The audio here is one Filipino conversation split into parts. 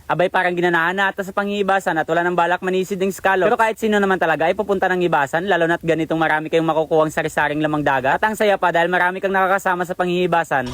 Abay parang ginanahan na ata sa panghihibasan at wala nang balak manisid ng scallop. Pero kahit sino naman talaga ay pupunta ng hibasan, lalo na't ganitong marami kayong makukuhang sari-saring lamang dagat. At ang saya pa dahil marami kang nakakasama sa panghihibasan.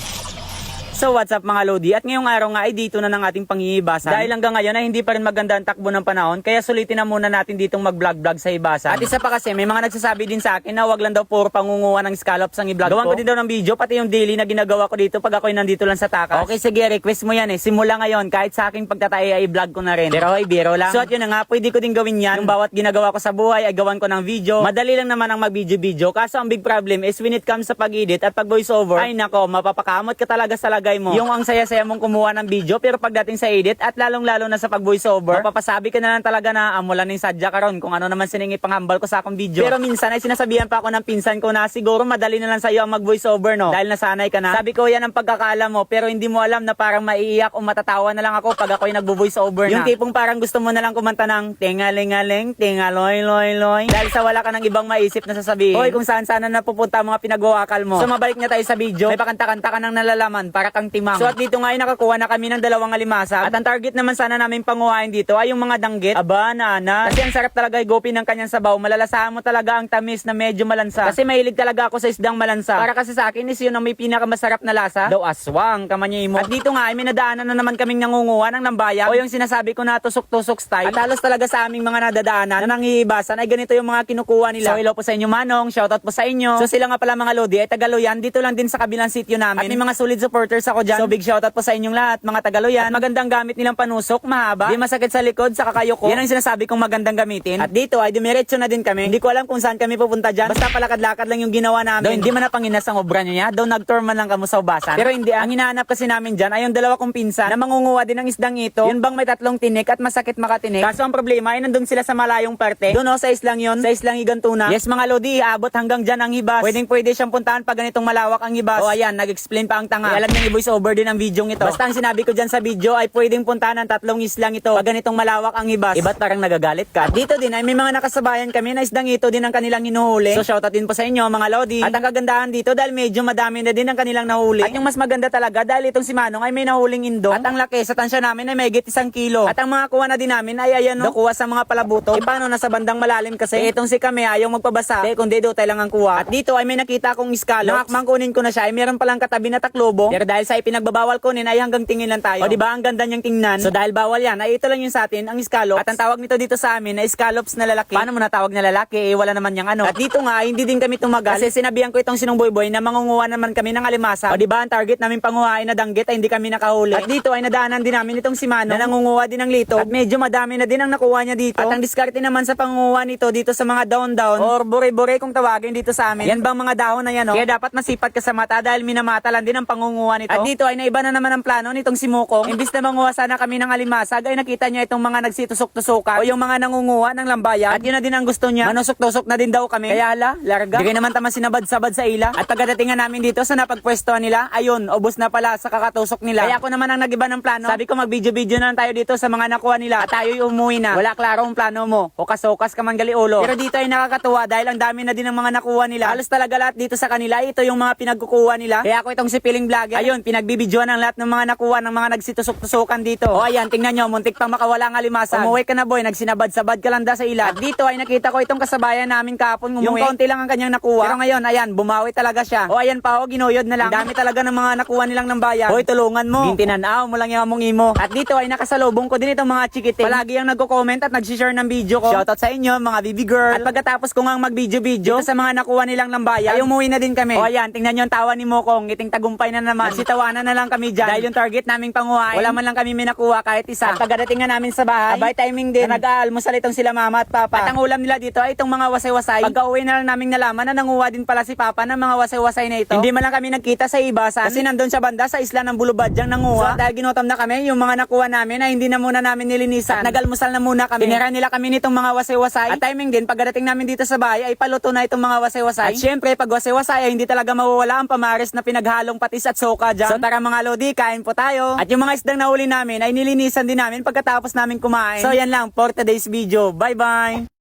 So what's up mga Lodi, at ngayong araw nga ay dito na ng ating panghihibasan. Dahil hanggang ngayon ay hindi pa rin maganda ang takbo ng panahon, kaya sulitin na muna natin ditong mag-vlog-vlog sa hibasan. At isa pa kasi may mga nagsasabi din sa akin na wag lang daw puro pangunguha ng scallops ang i-vlog ko. Gawan ko din daw ng video, pati yung daily na ginagawa ko dito pag ako'y nandito lang sa takas. Okay sige, request mo yan simula ngayon, kahit sa aking pagtatay ay i-vlog ko na rin. Pero ay biro lang. So at yun na nga, pwede ko din gawin yan. Yung bawat ginagawa ko sa buhay ay gawan ko ng video. Madali lang naman ang mag-video-video, kaso ang big problem is when it comes sa pag-edit at pag-voice over, ay nako, mapapakamot ka talaga sa lagay mo. Yung ang saya mong kumuha ng video, pero pagdating sa edit at lalong-lalo na sa pag-voice over, mapapasabi ka na lang talaga na amulan ng sadya karon kung ano naman siningi panghambal ko sa akong video. Pero minsan ay sinasabihan pa ako ng pinsan ko na siguro madali na lang sa iyo ang mag-voice over, no? Dahil nasanay ka na. Sabi ko yan ang pagkakala mo, pero hindi mo alam na parang maiiyak o matatawa na lang ako pag ako'y nagvo-voice over na. Yung tipong parang gusto mo na lang kumanta ng tingalingaling, tingaloy loy loy. Dahil sa wala ka ng ibang maisip na sasabihin. Hoy, kung saan sana napupunta mga pinagwawakal mo. So mabalik na tayo sa video. May pakanta-kanta ka ng nalalaman para kang timang. So at dito nga ay nakakuha na kami ng 2 alimasag. At ang target naman sana namin panguhain dito ay yung mga danggit. Aba, nana. Kasi ang sarap talaga igopin ng kanyang sabaw. Malalasahan mo talaga ang tamis na medyo malansa. Kasi mahilig talaga ako sa isdang malansa. Para kasi sa akin is yun ang may pinakamasarap na lasa. Daw aswang, kamanyay mo. At dito nga ay may nadaanan na naman kaming nangunguha ng lambayag. O yung sinasabi ko na tusok-tusok style. At halos talaga sa aming mga nadadaanan na nanghihibasan ay ganito yung mga kinukuha nila. So hello po sa inyo Manong, shoutout po sa inyo. So sila nga pala mga Lodi ay Tagaloyan. Dito lang din sa kabilang sitio namin. At may mga solid supporters ako dyan. So big shoutout po sa inyong lahat, mga Tagaloyan. At magandang gamit nilang panusok, mahaba, di masakit sa likod, sa kakayoko. Yan ang sinasabi kong magandang gamitin. At dito ay dumiretso na din kami. Hindi ko alam kung saan kami pupunta dyan. Basta palakad-lakad lang yung ginawa namin. Daw hindi man napanginas ang obra niya. Daw nag-tour man lang kamo sa ubasan. Pero hindi, ang hinahanap kasi namin dyan ay yung 2 kong pinsan na mangunguha din ng isdang ito. Yun bang may 3 tinik at masakit makatinik. Kaso ang problema ay nandun sila sa malayong parte. Doon sa islang yun, sa islang Igantuna. Yes mga Lodi, aabot hanggang dyan ang hibas. Pwede siyang puntahan pag ganitong malawak ang hibas. O ayan, nag-explain pa ang tanga. Alam niya i-voice over din ang video ito. Basta ang sinabi ko dyan sa video ay pwedeng puntahan ng 3 islang ito pag ganitong malawak ang hibas. Iba't parang nagagalit ka. At dito din ay may mga nakasabayan kami na isdang ito din ang kanilang hinuhuli. So shoutout din po sa inyo mga Lodi. At ang kagandahan dito dahil medyo madami na din ang kanilang nahuli. At yung mas maganda talaga dahil itong si Manong ay may nahuling indong. At ang laki sa tansya namin ay may higit 1 kilo. At ang mga kuha na din namin ay ayan no, kuha sa mga palabuto. E paano nasa bandang malalim kasi itong si kami ayaw magpabasa. Kundi do tayo lang ang kuha. At dito ay may nakita akong scallops. Nakakmang kunin ko na siya ay meron palang katabi na taklobo. Pero dahil sa ipinagbabawal kunin ay hanggang tingin lang tayo. O di ba ang ganda niyang tingnan. So dahil bawal yan ay ito lang yung sa atin ang scallops. At ang tawag nito dito sa amin ay scallops na lalaki. Paano mo natawag na lalaki? Wala naman yang ano. At dito nga hindi din kami tumagal kasi sinabihan ko itong sinong boyboy na mangunguha naman kami ng alimasa. O di ba ang target namin panguhain na danggit ay hindi kami nakahuli. At dito ay nadaanan din namin itong si Manong na nangunguha din ng lito. At medyo madami na din ang nakuha niya dito. At ang diskarte naman sa pangunguha nito dito sa mga down or bure-bure kung tawagin dito sa amin. Yan bang mga dahon na yan o? Kaya dapat masipat ka sa mata dahil minamata lang din ang pangunguha nito. At dito ay naiba na naman ang plano nitong si Mukong. Imbis na manguha sana kami ng alimasag ay nakita niya itong mga nagsitusok-tusukan o yung mga nangunguha ng lambayan. At yun na din ang gusto niya. Manusok-tusok na din daw kami. Kaya hala, larga. Di naman tama sinabad-sabad sa ila. At pagdating namin dito sa napagpwesto nila, ayun, ubos na pala sa kakatusok nila. Kaya ako naman ang nagiba ng plano. Sabi ko mag-video-video na lang tayo dito sa mga nakuha nila. At tayo'y umuwi na. Wala klaro ang plano mo. Hokas-hokas ka man gali ulo. Pero dito ay nakakatuwa dahil ang dami na din ng mga nakuha nila. Halos talaga lahat dito sa kanila. Ito yung mga pinagkukuha nila. Kaya ako itong si Piling Vlogger. Ayun, pinagbibidyoan ang lahat ng mga nakuha ng mga nagsitusok-tusukan dito. O ayan, tingnan nyo, muntik pang makawala ang alimasag. Umuwi ka na boy, nagsinabad-sabad ka lang da sa ila. At dito ay nakita ko itong kasabayan namin kahapon umuwi. Yung kaunti lang ang kanyang nakuha. Pero ngayon, ayan, bumawi talaga siya. O ayan pa, o ginuyod na lang. Ang dami talaga ng mga nakuha nilang ng bayan. Hoy, tulungan mo. Gintinanaw mo lang yung among imo. At dito ay nakasalubong ko din itong mga chikiting. Palagi ang nagko-comment at nag-share ng video ko. Shoutout sa inyo, mga baby girl. At pagkatapos ko ngang mag-video sa mga nakuha nilang lambayan, ay umuwi na din kami. O ayan, tingnan nyo ang tawa ni Mokong. Ngiting tagumpay na naman. Sitawanan na lang kami dyan. Dahil yung target naming panguhain, wala man lang kami may nakuha kahit isa. At pagdating nga namin sa bahay, abay timing din. Nag-aalmusal itong sila mama at papa. At ang ulam nila dito ay itong mga wasay-wasay. Pagka-uwi na lang namin nalaman na nanguha din pala si papa ng mga wasay-wasay na ito. Hindi man lang kami nagkita sa ibasan kasi nandun sa banda sa isla ng Bulubadyang nanguha. So dahil ginutom na kami, yung mga nakuha namin ay hindi na muna namin nilinisan. At nag-almusal na muna kami. Pinira nila kami nitong mga wasay-wasay. At timing din, pagdating namin dito sa bahay ay paluto na itong mga wasay-wasay. At syempre, pag wasay-wasay ay hindi talaga mawawala ang pamares na pinaghalong patis at soka dyan. So tara mga Lodi, kain po tayo. At yung mga isdang nahuli namin ay nilinisan din namin pagkatapos namin kumain. So yan lang for today's video. Bye bye!